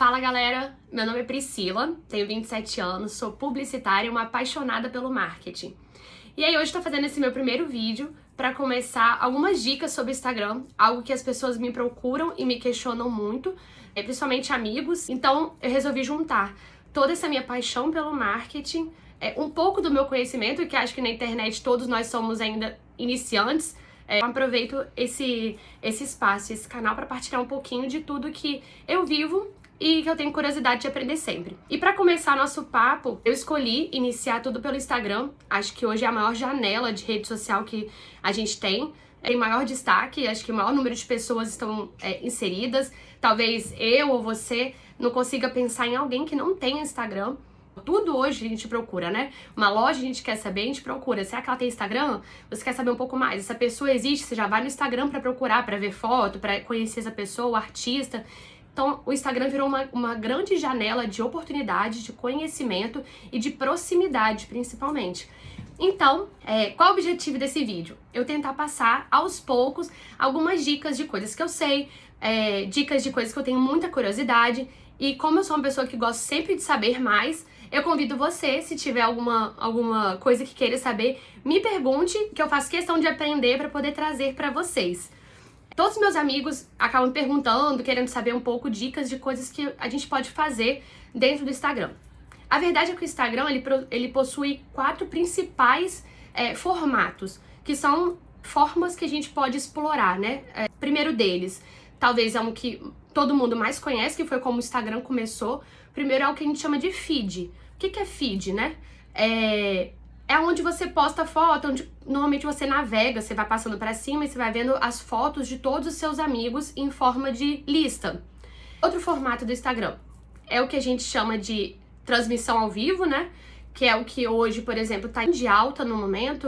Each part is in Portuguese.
Fala galera, meu nome é Priscila, tenho 27 anos, sou publicitária e uma apaixonada pelo marketing. E aí hoje estou fazendo esse meu primeiro vídeo para começar algumas dicas sobre Instagram, algo que as pessoas me procuram e me questionam muito, principalmente amigos. Então eu resolvi juntar toda essa minha paixão pelo marketing, um pouco do meu conhecimento, que acho que na internet todos nós somos ainda iniciantes. Eu aproveito esse espaço, esse canal para partilhar um pouquinho de tudo que eu vivo e que eu tenho curiosidade de aprender sempre. E para começar nosso papo, eu escolhi iniciar tudo pelo Instagram. Acho que hoje é a maior janela de rede social que a gente tem. Tem maior destaque, acho que o maior número de pessoas estão inseridas. Talvez eu ou você não consiga pensar em alguém que não tenha Instagram. Tudo hoje a gente procura, né? Uma loja a gente quer saber, a gente procura. Será que ela tem Instagram? Você quer saber um pouco mais? Essa pessoa existe? Você já vai no Instagram para procurar, para ver foto, para conhecer essa pessoa, o artista. Então, o Instagram virou uma grande janela de oportunidade, de conhecimento e de proximidade, principalmente. Então, qual é o objetivo desse vídeo? Eu tentar passar, aos poucos, algumas dicas de coisas que eu sei, dicas de coisas que eu tenho muita curiosidade. E como eu sou uma pessoa que gosta sempre de saber mais, eu convido você, se tiver alguma coisa que queira saber, me pergunte, que eu faço questão de aprender para poder trazer para vocês. Todos os meus amigos acabam perguntando, querendo saber um pouco dicas de coisas que a gente pode fazer dentro do Instagram. A verdade é que o Instagram ele possui 4 principais formatos, que são formas que a gente pode explorar, né? Primeiro deles, talvez é um que todo mundo mais conhece, que foi como o Instagram começou. Primeiro é o que a gente chama de feed. O que é feed, né? É onde você posta foto, onde normalmente você navega, você vai passando para cima e você vai vendo as fotos de todos os seus amigos em forma de lista. Outro formato do Instagram é o que a gente chama de transmissão ao vivo, né? Que é o que hoje, por exemplo, está de alta no momento,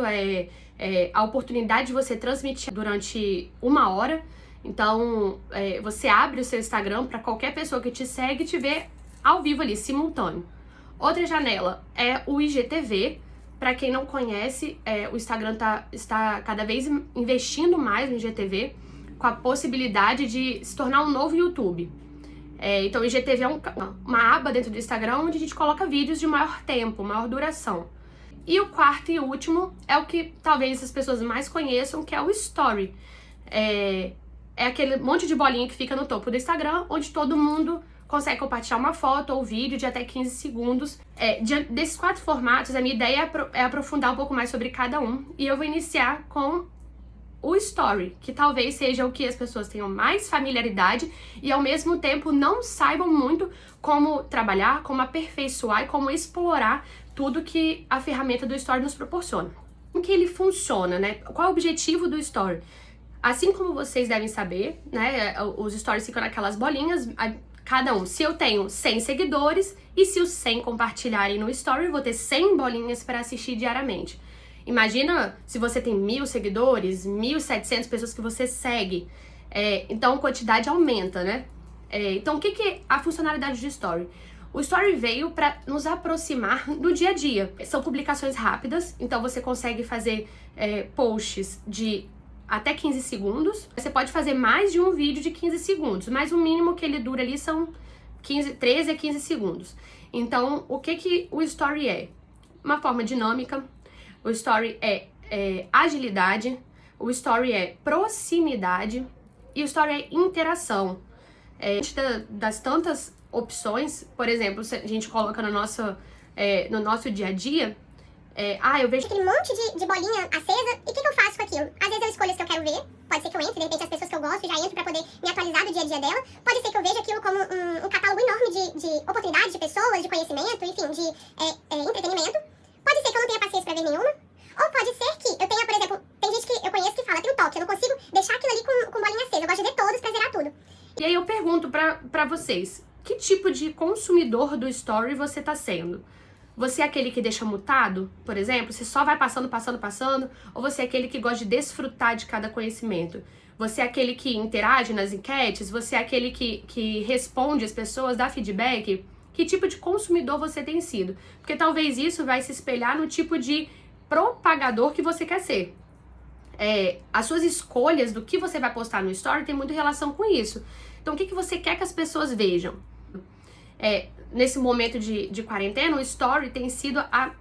a oportunidade de você transmitir durante 1 hora. Então, você abre o seu Instagram para qualquer pessoa que te segue te ver ao vivo ali, simultâneo. Outra janela é o IGTV. Para quem não conhece, o Instagram está cada vez investindo mais no IGTV, com a possibilidade de se tornar um novo YouTube. Então, o IGTV é uma aba dentro do Instagram onde a gente coloca vídeos de maior tempo, maior duração. E o quarto e último é o que talvez as pessoas mais conheçam, que é o Story. É aquele monte de bolinha que fica no topo do Instagram, onde todo mundo consegue compartilhar uma foto ou vídeo de até 15 segundos. Desses 4 formatos, a minha ideia é aprofundar um pouco mais sobre cada um. E eu vou iniciar com o Story, que talvez seja o que as pessoas tenham mais familiaridade e ao mesmo tempo não saibam muito como trabalhar, como aperfeiçoar e como explorar tudo que a ferramenta do Story nos proporciona. Como que ele funciona, né? Qual é o objetivo do Story? Assim como vocês devem saber, né, os stories ficam naquelas bolinhas, cada um. Se eu tenho 100 seguidores e se os 100 compartilharem no story, eu vou ter 100 bolinhas para assistir diariamente. Imagina se você tem 1.000 seguidores, 1.700 pessoas que você segue. Então a quantidade aumenta, né? Então o que é a funcionalidade do story? O story veio para nos aproximar do dia a dia. São publicações rápidas, então você consegue fazer posts de até 15 segundos. Você pode fazer mais de um vídeo de 15 segundos, mas o mínimo que ele dura ali são 13 a 15 segundos. Então, o que o Story é? Uma forma dinâmica, o Story é agilidade, o Story é proximidade e o Story é interação. Das tantas opções, por exemplo, se a gente coloca no nosso dia a dia, eu vejo aquele monte de bolinha acesa, e o que eu faço com aquilo? Às vezes eu escolho as que eu quero ver, pode ser que eu entre, de repente as pessoas que eu gosto já entro pra poder me atualizar do dia a dia dela, pode ser que eu veja aquilo como um catálogo enorme de oportunidades, de pessoas, de conhecimento, enfim, de entretenimento. Pode ser que eu não tenha paciência pra ver nenhuma, ou pode ser que eu tenha, por exemplo, tem gente que eu conheço que fala, tem um toque, eu não consigo deixar aquilo ali com bolinha acesa, eu gosto de ver todos pra zerar tudo. E aí eu pergunto pra vocês, que tipo de consumidor do Story você tá sendo? Você é aquele que deixa mutado, por exemplo? Você só vai passando, ou você é aquele que gosta de desfrutar de cada conhecimento? Você é aquele que interage nas enquetes? Você é aquele que responde as pessoas, dá feedback? Que tipo de consumidor você tem sido? Porque talvez isso vai se espelhar no tipo de propagador que você quer ser. As suas escolhas do que você vai postar no Story tem muito relação com isso. Então, o que você quer que as pessoas vejam? nesse momento de quarentena, o Story tem sido a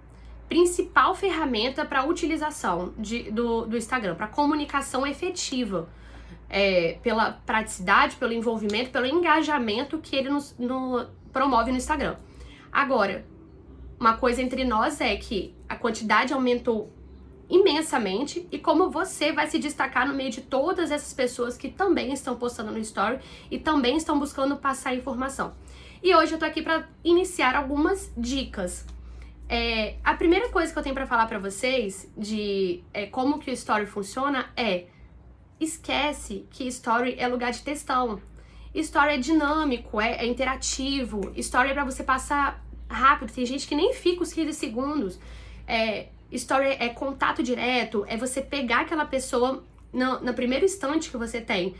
principal ferramenta para a utilização do Instagram, para comunicação efetiva, pela praticidade, pelo envolvimento, pelo engajamento que ele promove no Instagram. Agora, uma coisa entre nós é que a quantidade aumentou imensamente e como você vai se destacar no meio de todas essas pessoas que também estão postando no Story e também estão buscando passar informação. E hoje eu tô aqui para iniciar algumas dicas. A primeira coisa que eu tenho para falar para vocês de como que o Story funciona esquece que Story é lugar de textão. Story é dinâmico, é interativo. Story é pra você passar rápido. Tem gente que nem fica os 15 segundos. Story é contato direto, é você pegar aquela pessoa no primeiro instante que você tem.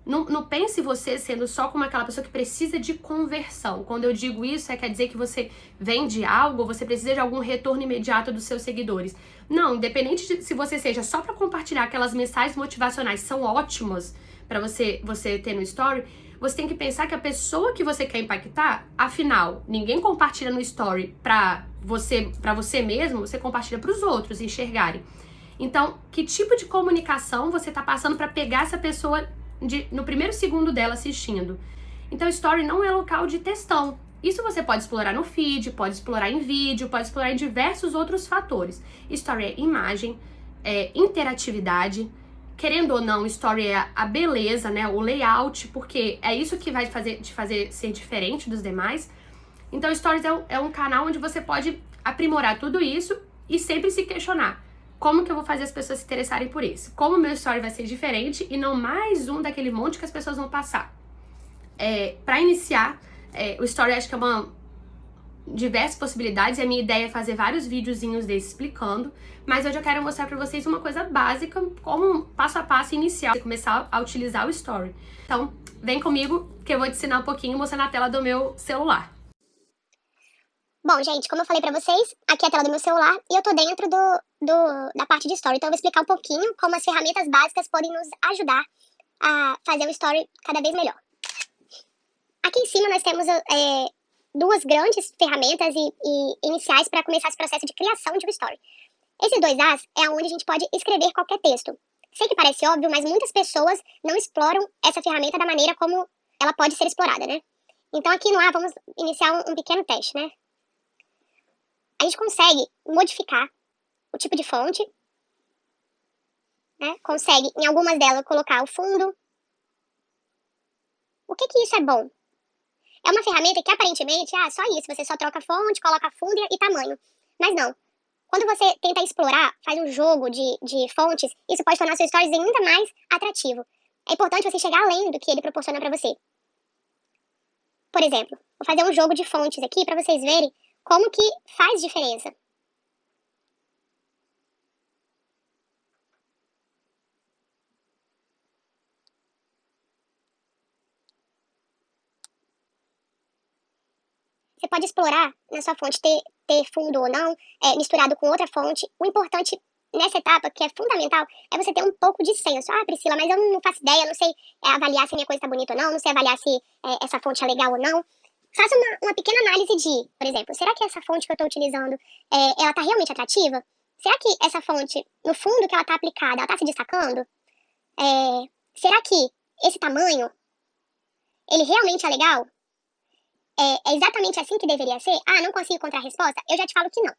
Não pense você sendo só como aquela pessoa que precisa de conversão. Quando eu digo isso, quer dizer que você vende algo, ou você precisa de algum retorno imediato dos seus seguidores. Não, independente de se você seja só para compartilhar aquelas mensagens motivacionais, são ótimas para você ter no Story, você tem que pensar que a pessoa que você quer impactar, afinal, ninguém compartilha no Story para você mesmo, você compartilha para os outros enxergarem. Então, que tipo de comunicação você tá passando para pegar essa pessoa no primeiro segundo dela assistindo? Então, Story não é local de textão. Isso você pode explorar no feed, pode explorar em vídeo, pode explorar em diversos outros fatores. Story é imagem, é interatividade. Querendo ou não, Story é a beleza, né? O layout, porque é isso que vai te fazer ser diferente dos demais. Então, Stories é um canal onde você pode aprimorar tudo isso e sempre se questionar: como que eu vou fazer as pessoas se interessarem por isso? Como o meu Story vai ser diferente e não mais um daquele monte que as pessoas vão passar? Para iniciar, o Story acho que é diversas possibilidades, e a minha ideia é fazer vários videozinhos desses explicando, mas hoje eu quero mostrar pra vocês uma coisa básica, como passo a passo inicial, você começar a utilizar o Story. Então, vem comigo que eu vou te ensinar um pouquinho mostrando a tela do meu celular. Bom, gente, como eu falei pra vocês, aqui é a tela do meu celular e eu tô dentro da parte de Story, então eu vou explicar um pouquinho como as ferramentas básicas podem nos ajudar a fazer o Story cada vez melhor. Aqui em cima nós temos duas grandes ferramentas e iniciais para começar esse processo de criação de um Story. Esses dois As é onde a gente pode escrever qualquer texto. Sei que parece óbvio, mas muitas pessoas não exploram essa ferramenta da maneira como ela pode ser explorada, né? Então aqui no A vamos iniciar um pequeno teste, né? A gente consegue modificar o tipo de fonte, né? Consegue, em algumas delas, colocar o fundo. O que isso é bom? É uma ferramenta que aparentemente, só isso, você só troca fonte, coloca fundo e tamanho. Mas não. Quando você tenta explorar, faz um jogo de fontes, isso pode tornar seu stories ainda mais atrativo. É importante você chegar além do que ele proporciona pra você. Por exemplo, vou fazer um jogo de fontes aqui pra vocês verem como que faz diferença. Você pode explorar na sua fonte, ter fundo ou não, misturado com outra fonte. O importante nessa etapa, que é fundamental, é você ter um pouco de senso. Priscila, mas eu não faço ideia, não sei avaliar se a minha coisa está bonita ou não sei avaliar se essa fonte é legal ou não. Faça uma pequena análise de, por exemplo, será que essa fonte que eu estou utilizando, ela está realmente atrativa? Será que essa fonte, no fundo que ela está aplicada, ela está se destacando? Será que esse tamanho, ele realmente é legal? É exatamente assim que deveria ser? Não consigo encontrar a resposta? Eu já te falo que não.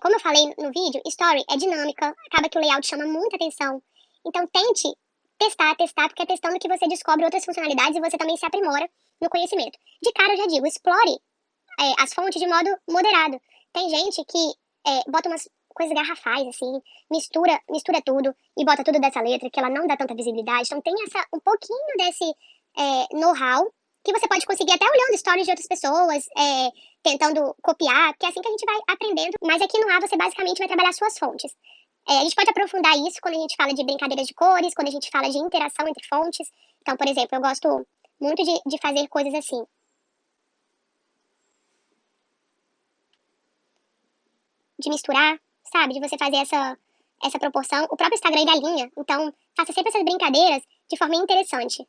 Como eu falei no vídeo, Story é dinâmica, acaba que o layout chama muita atenção. Então tente testar, porque é testando que você descobre outras funcionalidades e você também se aprimora no conhecimento. De cara eu já digo, explore as fontes de modo moderado. Tem gente que bota umas coisas garrafais, assim, mistura tudo e bota tudo dessa letra, que ela não dá tanta visibilidade. Então tem um pouquinho desse know-how que você pode conseguir até olhando stories de outras pessoas, tentando copiar, porque é assim que a gente vai aprendendo. Mas aqui no A você basicamente vai trabalhar suas fontes. A gente pode aprofundar isso quando a gente fala de brincadeiras de cores, quando a gente fala de interação entre fontes. Então, por exemplo, eu gosto muito de fazer coisas assim. De misturar, sabe? De você fazer essa proporção. O próprio Instagram ele alinha. Então, faça sempre essas brincadeiras de forma interessante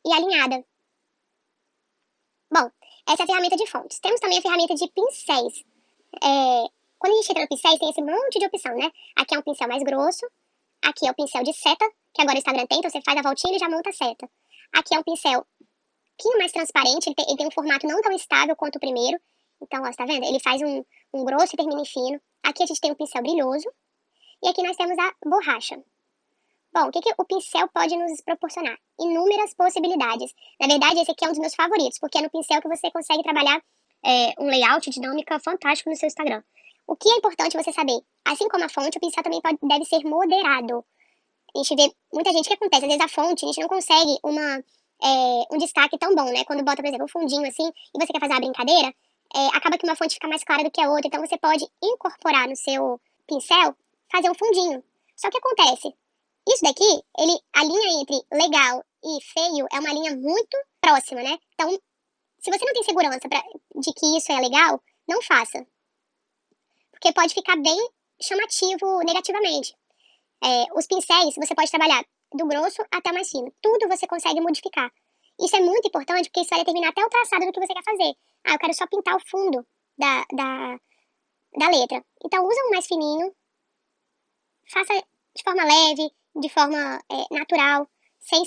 e alinhada. Bom, essa é a ferramenta de fontes. Temos também a ferramenta de pincéis. Quando a gente entra no pincéis, tem esse monte de opção, né? Aqui é um pincel mais grosso, aqui é o pincel de seta, que agora o Instagram tem, então você faz a voltinha e já monta a seta. Aqui é um pincel um pouquinho mais transparente, ele tem um formato não tão estável quanto o primeiro. Então, ó, você tá vendo? Ele faz um grosso e termina em fino. Aqui a gente tem um pincel brilhoso. E aqui nós temos a borracha. Bom, o que o pincel pode nos proporcionar? Inúmeras possibilidades. Na verdade, esse aqui é um dos meus favoritos, porque é no pincel que você consegue trabalhar um layout dinâmica fantástico no seu Instagram. O que é importante você saber? Assim como a fonte, o pincel também deve ser moderado. A gente vê muita gente, o que acontece? Às vezes a fonte, a gente não consegue um destaque tão bom, né? Quando bota, por exemplo, um fundinho assim, e você quer fazer uma brincadeira, acaba que uma fonte fica mais clara do que a outra, então você pode incorporar no seu pincel, fazer um fundinho. Só que acontece, isso daqui, a linha entre legal e feio é uma linha muito próxima, né? Então, se você não tem segurança de que isso é legal, não faça. Porque pode ficar bem chamativo negativamente. Os pincéis, você pode trabalhar do grosso até o mais fino. Tudo você consegue modificar. Isso é muito importante, porque isso vai determinar até o traçado do que você quer fazer. Eu quero só pintar o fundo da letra. Então, usa um mais fininho. Faça de forma leve, de forma natural, sem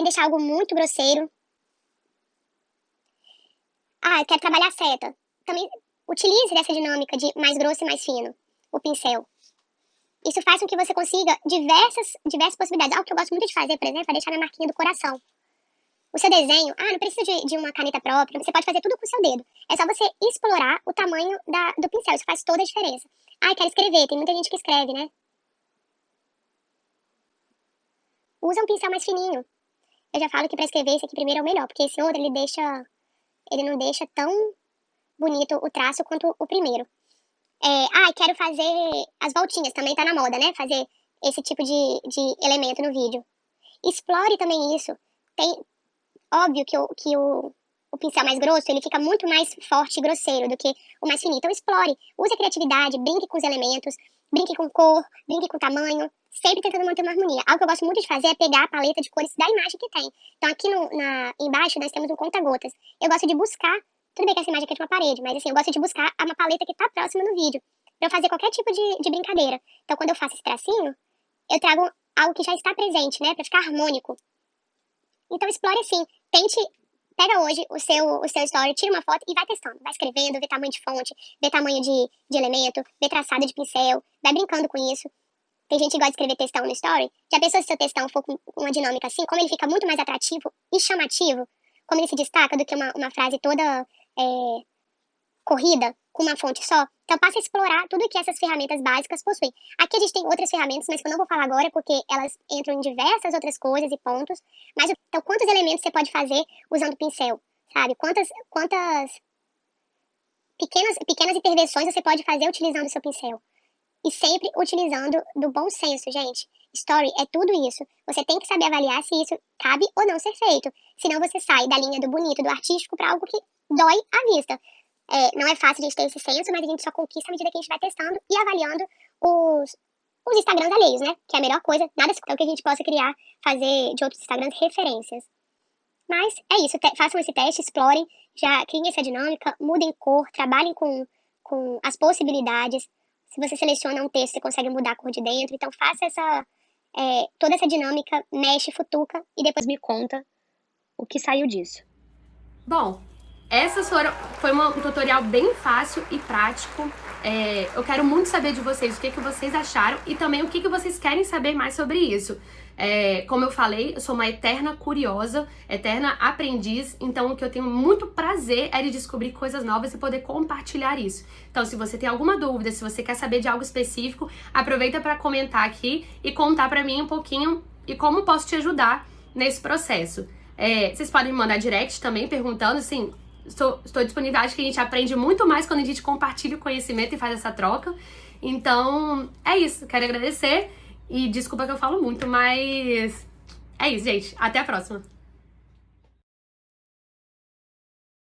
deixar algo muito grosseiro. Eu quero trabalhar a seta. Também utilize dessa dinâmica de mais grosso e mais fino, o pincel. Isso faz com que você consiga diversas possibilidades. Algo que eu gosto muito de fazer, por exemplo, é deixar minha marquinha do coração. O seu desenho, não precisa de uma caneta própria, você pode fazer tudo com o seu dedo. É só você explorar o tamanho do pincel, isso faz toda a diferença. Quero escrever, tem muita gente que escreve, né? Usa um pincel mais fininho. Eu já falo que pra escrever esse aqui primeiro é o melhor, porque esse outro ele não deixa tão bonito o traço quanto o primeiro. Quero fazer as voltinhas, também tá na moda, né? Fazer esse tipo de elemento no vídeo. Explore também isso. Óbvio que o pincel mais grosso, ele fica muito mais forte e grosseiro do que o mais fininho. Então explore, use a criatividade, brinque com os elementos, brinque com cor, brinque com tamanho, sempre tentando manter uma harmonia. Algo que eu gosto muito de fazer é pegar a paleta de cores da imagem que tem. Então aqui embaixo nós temos um conta-gotas. Eu gosto de buscar, tudo bem que essa imagem aqui é de uma parede, mas assim, eu gosto de buscar uma paleta que tá próxima no vídeo, pra eu fazer qualquer tipo de brincadeira. Então quando eu faço esse tracinho, eu trago algo que já está presente, né, pra ficar harmônico. Então explore assim, pega hoje o seu story, tira uma foto e vai testando, vai escrevendo, vê tamanho de fonte, vê tamanho de elemento, vê traçado de pincel, vai brincando com isso. Tem gente que gosta de escrever textão no story, já pensou se seu textão for com uma dinâmica assim, como ele fica muito mais atrativo e chamativo, como ele se destaca do que uma frase toda corrida, com uma fonte só. Então passa a explorar tudo que essas ferramentas básicas possuem. Aqui a gente tem outras ferramentas, mas que eu não vou falar agora, porque elas entram em diversas outras coisas e pontos. Então quantos elementos você pode fazer usando pincel, sabe? Quantas pequenas intervenções você pode fazer utilizando o seu pincel. E sempre utilizando do bom senso, gente. Story é tudo isso. Você tem que saber avaliar se isso cabe ou não ser feito. Senão você sai da linha do bonito, do artístico, para algo que dói à vista. Não é fácil a gente ter esse senso, mas a gente só conquista à medida que a gente vai testando e avaliando os Instagrams alheios, né? Que é a melhor coisa, nada é o que a gente possa criar, fazer de outros Instagrams referências. Mas é isso, façam esse teste, explorem, já criem essa dinâmica, mudem cor, trabalhem com as possibilidades. Se você seleciona um texto, você consegue mudar a cor de dentro. Então faça toda essa dinâmica, mexe, futuca e depois me conta o que saiu disso. Bom, essa foi um tutorial bem fácil e prático. Eu quero muito saber de vocês o que vocês acharam e também o que vocês querem saber mais sobre isso. Como eu falei, eu sou uma eterna curiosa, eterna aprendiz, então o que eu tenho muito prazer é de descobrir coisas novas e poder compartilhar isso. Então, se você tem alguma dúvida, se você quer saber de algo específico, aproveita para comentar aqui e contar para mim um pouquinho e como posso te ajudar nesse processo. Vocês podem me mandar direct também perguntando, assim, estou disponível, acho que a gente aprende muito mais quando a gente compartilha o conhecimento e faz essa troca. Então, é isso, quero agradecer. E desculpa que eu falo muito, mas é isso, gente. Até a próxima.